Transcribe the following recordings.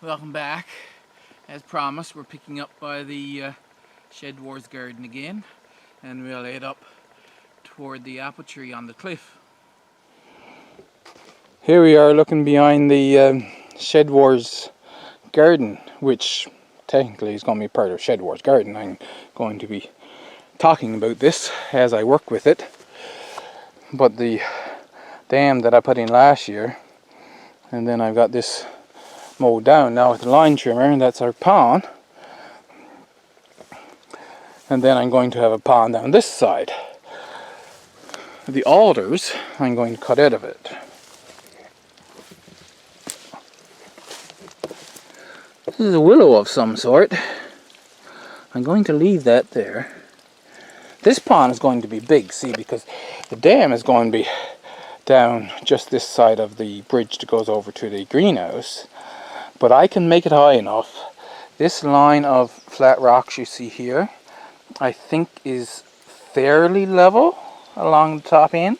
Welcome back. As promised, we're picking up by the Shed Wars garden again, and we'll head up toward the apple tree on the cliff. Here we are looking behind the Shed Wars garden, which technically is going to be part of Shed Wars garden. I'm going to be talking about this as I work with it. But the dam that I put in last year, and then I've got this mowed down now with the line trimmer, and that's our pond. And then I'm going to have a pond down this side. The alders I'm going to cut out of it. This is a willow of some sort. I'm going to leave that there. This pond is going to be big, see, because the dam is going to be down just this side of the bridge that goes over to the greenhouse. But I can make it high enough. This line of flat rocks you see here, I think is fairly level along the top end.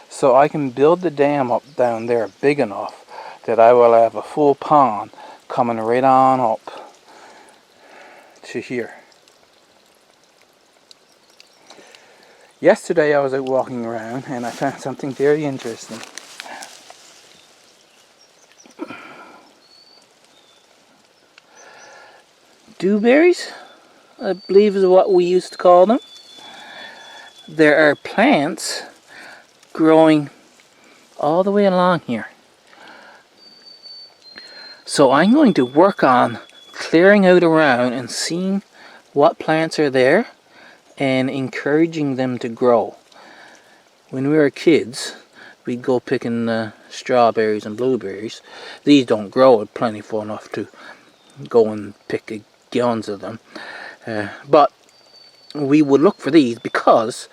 So I can build the dam up down there big enough that I will have a full pond coming right on up to here. Yesterday I was out walking around and I found something very interesting. Dewberries, I believe is what we used to call them. There are plants growing all the way along here. So I'm going to work on clearing out around and seeing what plants are there and encouraging them to grow. When we were kids, we'd go picking strawberries and blueberries. These don't grow plentiful enough to go and pick gallons of them. But we would look for these because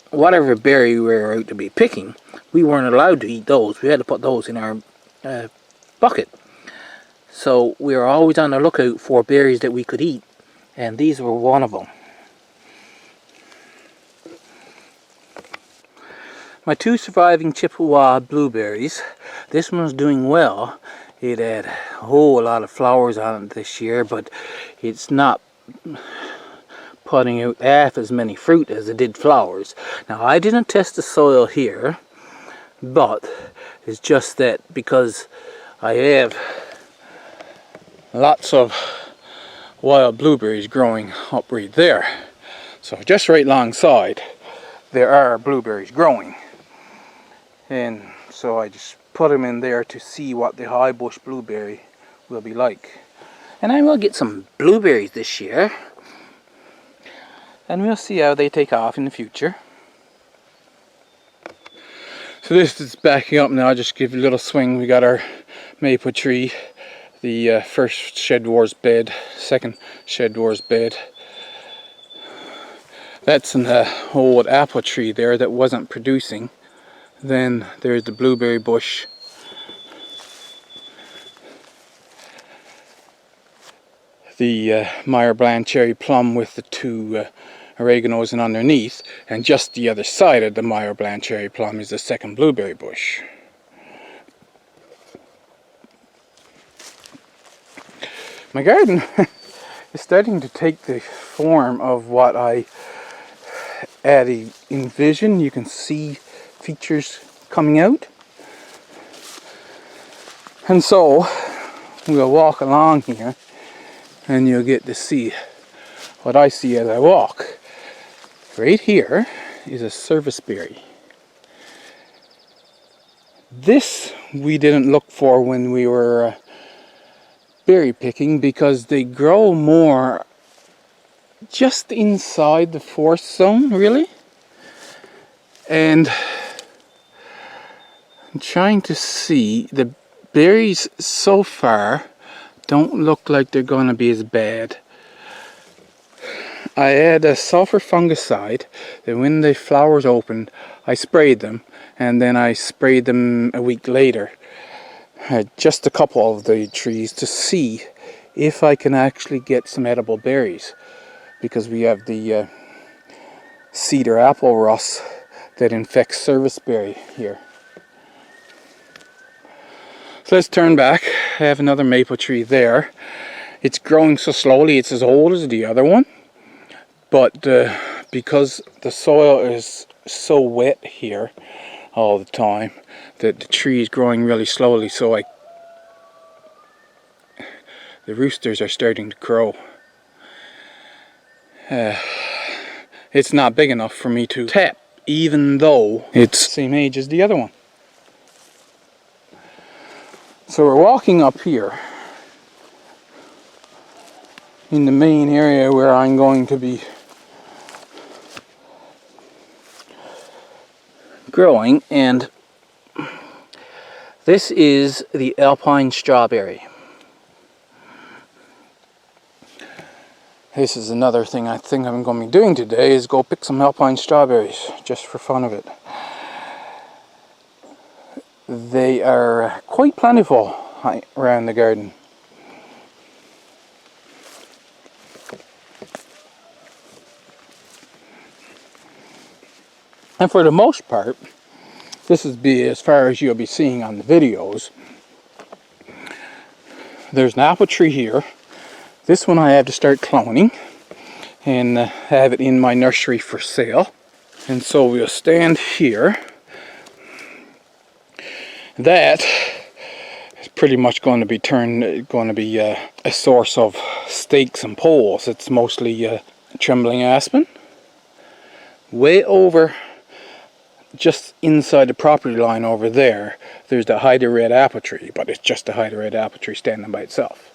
whatever berry we were out to be picking, we weren't allowed to eat those. We had to put those in our bucket. So we were always on the lookout for berries that we could eat, and these were one of them. My two surviving Chippewa blueberries, this one's doing well. It had a whole lot of flowers on it this year, but it's not putting out half as many fruit as it did flowers. Now I didn't test the soil here, but it's just that because I have lots of wild blueberries growing up right there. So just right alongside there are blueberries growing. And so I just put them in there to see what the high bush blueberry will be like. And I will get some blueberries this year. And we'll see how they take off in the future. So this is backing up now. I'll just give you a little swing. We got our maple tree. The first Shed Wars bed. Second Shed Wars bed. That's an old apple tree there that wasn't producing. Then there's the blueberry bush. The Meyer Bland cherry plum with the two oreganos and underneath, and just the other side of the Meyer Bland cherry plum is the second blueberry bush. My garden is starting to take the form of what I had envisioned. You can see features coming out, and so we'll walk along here and you'll get to see what I see as I walk. Right here is a serviceberry. This we didn't look for when we were berry picking because they grow more just inside the forest zone, really. And I'm trying to see, the berries so far don't look like they're going to be as bad. I had a sulfur fungicide that when the flowers opened, I sprayed them, and then I sprayed them a week later. Just a couple of the trees to see if I can actually get some edible berries, because we have the cedar apple rust that infects serviceberry here. So let's turn back. I have another maple tree there. It's growing so slowly, it's as old as the other one. But because the soil is so wet here all the time, that the tree is growing really slowly, so the roosters are starting to crow. It's not big enough for me to tap, even though it's the same age as the other one. So we're walking up here in the main area where I'm going to be growing, and this is the alpine strawberry. This is another thing I think I'm going to be doing today, is go pick some alpine strawberries just for fun of it. They are quite plentiful around the garden. And for the most part, this is as far as you'll be seeing on the videos. There's an apple tree here. This one I have to start cloning and have it in my nursery for sale. And so we'll stand here. That is pretty much going to be a source of stakes and poles. It's mostly trembling aspen. Way over, just inside the property line over there, there's the hide red apple tree, but it's just a hide red apple tree standing by itself.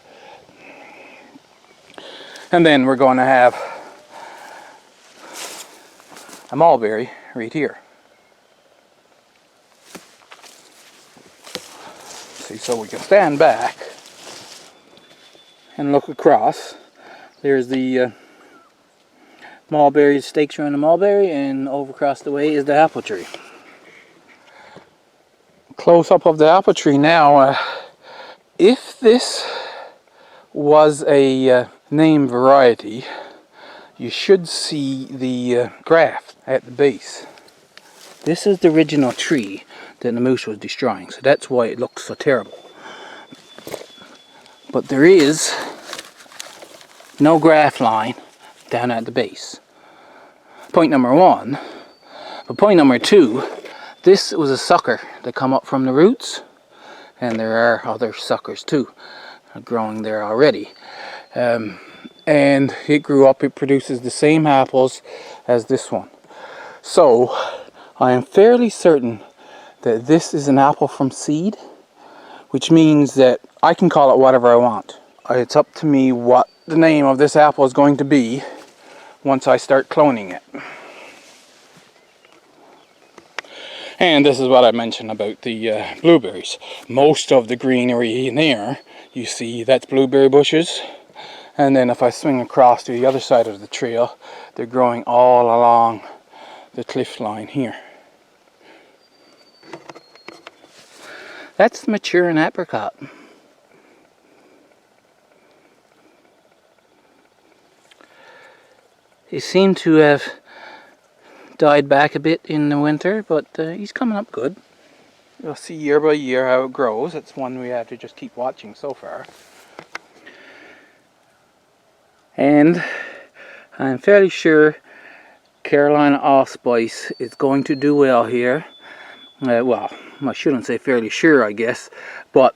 And then we're going to have a mulberry right here. See, so we can stand back and look across. There's the mulberry, stakes around the mulberry, and over across the way is the apple tree. Close up of the apple tree now. If this was a name variety, you should see the graft at the base. This is the original tree that the moose was destroying, so that's why it looks so terrible. But there is no graft line down at the base. Point number one. But point number two, this was a sucker that come up from the roots, and there are other suckers too growing there already. And it grew up, it produces the same apples as this one. So I am fairly certain that this is an apple from seed, which means that I can call it whatever I want. It's up to me what the name of this apple is going to be once I start cloning it. And this is what I mentioned about the blueberries. Most of the greenery in there, you see, that's blueberry bushes. And then if I swing across to the other side of the trail, they're growing all along the cliff line here. That's the maturing apricot. He seemed to have died back a bit in the winter, but he's coming up good. You'll see year by year how it grows. It's one we have to just keep watching so far. And I'm fairly sure Carolina Allspice is going to do well here. Well, I shouldn't say fairly sure, I guess, but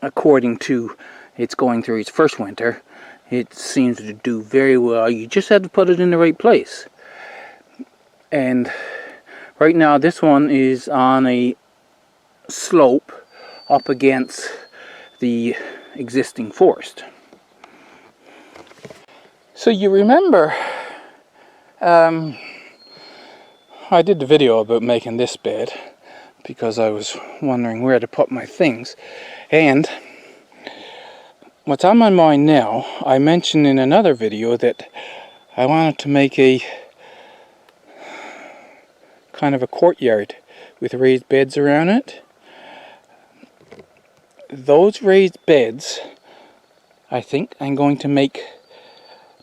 according to it's going through its first winter, it seems to do very well. You just have to put it in the right place. And right now this one is on a slope up against the existing forest. So you remember I did the video about making this bed because I was wondering where to put my things, and what's on my mind now, I mentioned in another video that I wanted to make a kind of a courtyard with raised beds around it. Those raised beds, I think I'm going to make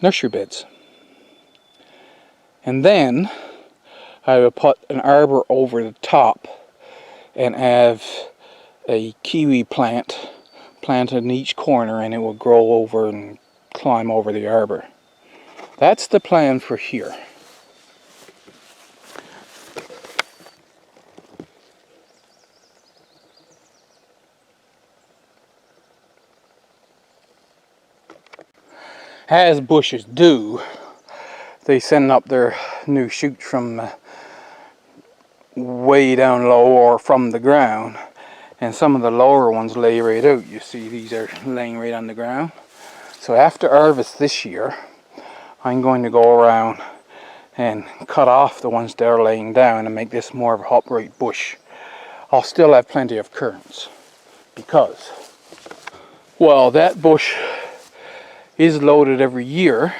nursery beds. And then I will put an arbor over the top and have a kiwi plant planted in each corner, and it will grow over and climb over the arbor. That's the plan for here. As bushes do, they send up their new shoots from way down low or from the ground, and some of the lower ones lay right out. You see these are laying right on the ground. So after harvest this year, I'm going to go around and cut off the ones that are laying down and make this more of a upright bush. I'll still have plenty of currants because, well, that bush is loaded every year.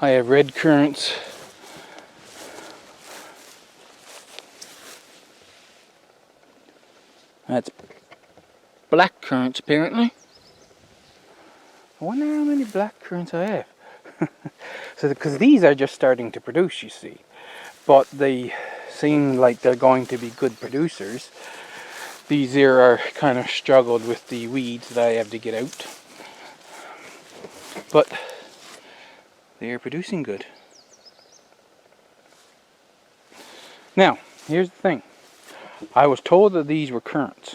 I have red currants, that's black currants apparently. I wonder how many black currants I have. So, because these are just starting to produce, you see, but they seem like they're going to be good producers. These here are kind of struggled with the weeds that I have to get out, but they are producing good. Now, here's the thing. I was told that these were currants.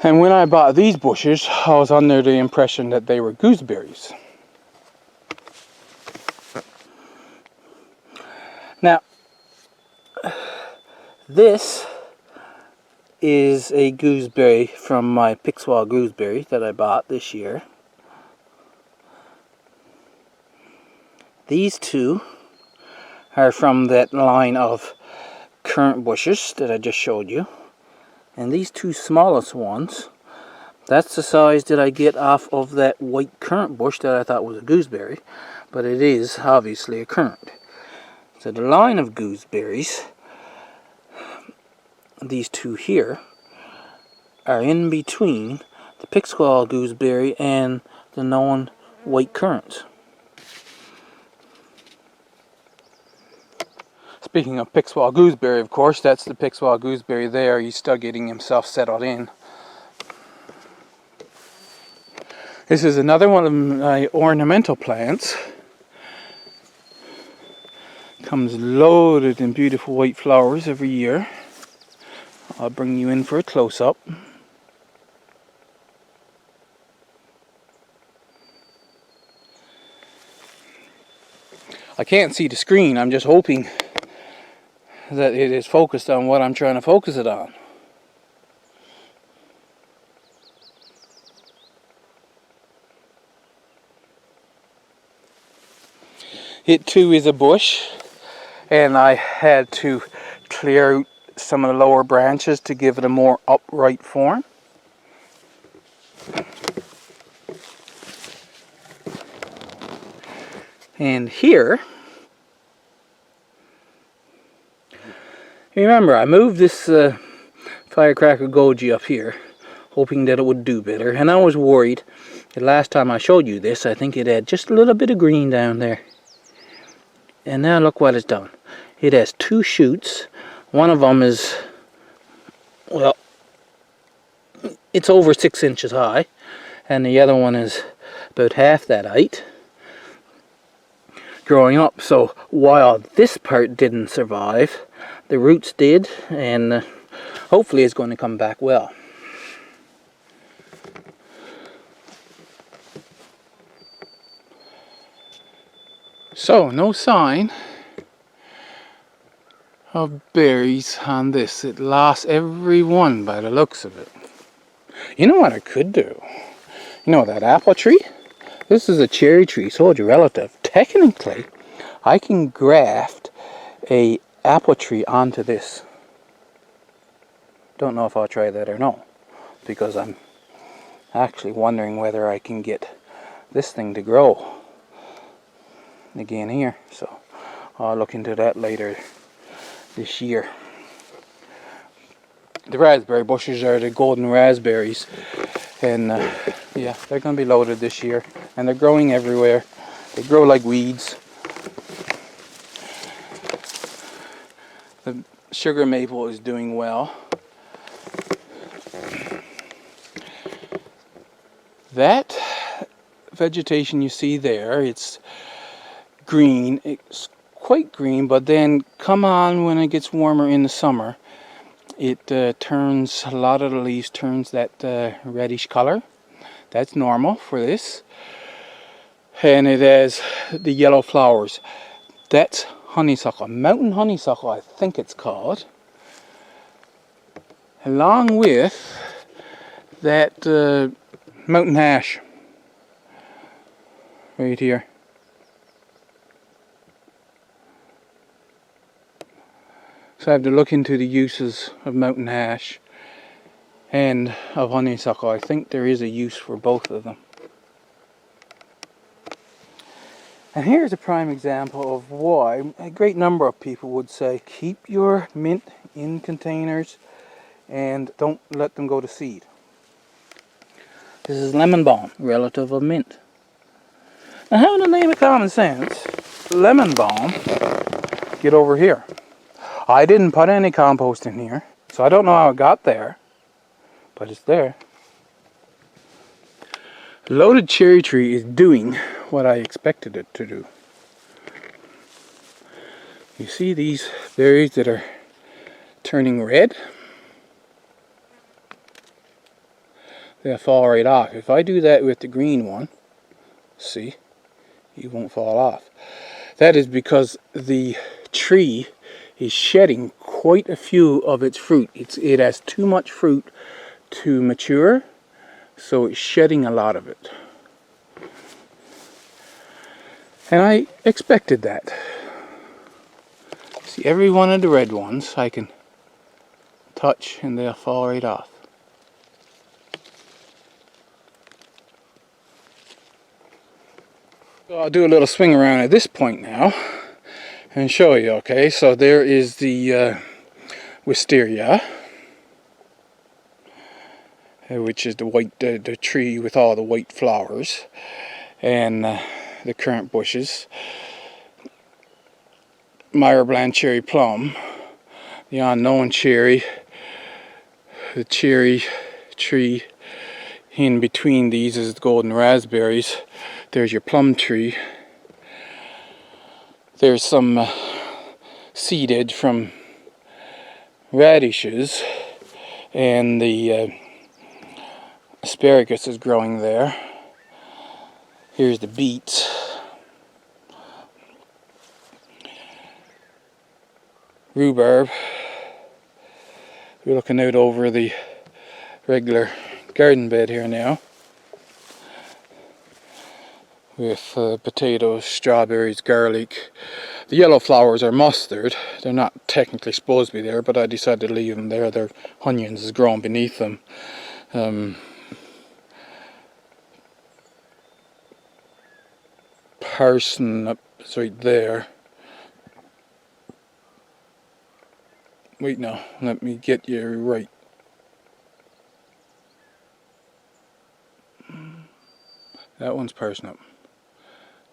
And when I bought these bushes, I was under the impression that they were gooseberries. Now, this is a gooseberry from my Pixwell gooseberry that I bought this year. These two are from that line of currant bushes that I just showed you. And these two smallest ones, that's the size that I get off of that white currant bush that I thought was a gooseberry, but it is obviously a currant. So the line of gooseberries, these two here, are in between the Pixwell gooseberry and the known white currants. Speaking of Pixwell gooseberry, of course, that's the Pixwell gooseberry there. He's still getting himself settled in. This is another one of my ornamental plants. Comes loaded in beautiful white flowers every year. I'll bring you in for a close-up. I can't see the screen. I'm just hoping that it is focused on what I'm trying to focus it on. It too is a bush, and I had to clear out some of the lower branches to give it a more upright form. And here, remember I moved this firecracker goji up here, hoping that it would do better, and I was worried. The last time I showed you this, I think it had just a little bit of green down there. And now look what it's done. It has two shoots. One of them is, well, it's over 6 inches high, and the other one is about half that height, growing up. So while this part didn't survive, the roots did, and hopefully it's going to come back well. So, no sign of berries on this. It lost every one by the looks of it. You know what I could do? You know that apple tree? This is a cherry tree, told you relative. Technically, I can graft a apple tree onto this. Don't know if I'll try that or no, because I'm actually wondering whether I can get this thing to grow again here. So I'll look into that later this year. The raspberry bushes are the golden raspberries, and yeah, they're going to be loaded this year, and they're growing everywhere. They grow like weeds. The sugar maple is doing well. That vegetation you see there, it's green, it's quite green, but then come on when it gets warmer in the summer, it turns, a lot of the leaves turns that reddish color. That's normal for this. And it has the yellow flowers. That's honeysuckle, mountain honeysuckle I think it's called. Along with that mountain ash right here. So I have to look into the uses of mountain ash and of honeysuckle. I think there is a use for both of them. And here's a prime example of why a great number of people would say keep your mint in containers and don't let them go to seed. This is lemon balm, relative of mint. Now, having the name of common sense, lemon balm, get over here. I didn't put any compost in here, so I don't know how it got there, but it's there. Loaded cherry tree is doing what I expected it to do. You see these berries that are turning red? They'll fall right off. If I do that with the green one, see, he won't fall off. That is because the tree is shedding quite a few of its fruit. It has too much fruit to mature, so it's shedding a lot of it. And I expected that. See, every one of the red ones I can touch and they'll fall right off. So I'll do a little swing around at this point now and show you. Okay, so there is the wisteria, which is the white, the tree with all the white flowers, and the currant bushes. Myrobalan cherry plum, the unknown cherry, the cherry tree. In between these is the golden raspberries. There's your plum tree. There's some seeded from radishes, and the asparagus is growing there. Here's the beets. Rhubarb. We're looking out over the regular garden bed here now, with potatoes, strawberries, garlic. The yellow flowers are mustard. They're not technically supposed to be there, but I decided to leave them there. Their onions is growing beneath them. Parsnip is right there. Wait, no, let me get you right. That one's parsnip.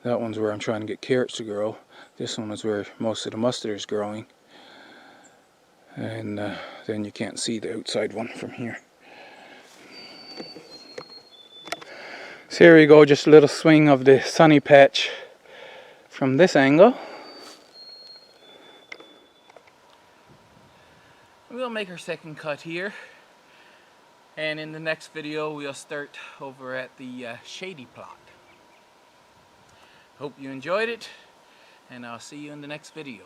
That one's where I'm trying to get carrots to grow. This one is where most of the mustard is growing. And then you can't see the outside one from here. So here we go, just a little swing of the sunny patch from this angle. We'll make our second cut here. And in the next video we'll start over at the shady plot. Hope you enjoyed it, and I'll see you in the next video.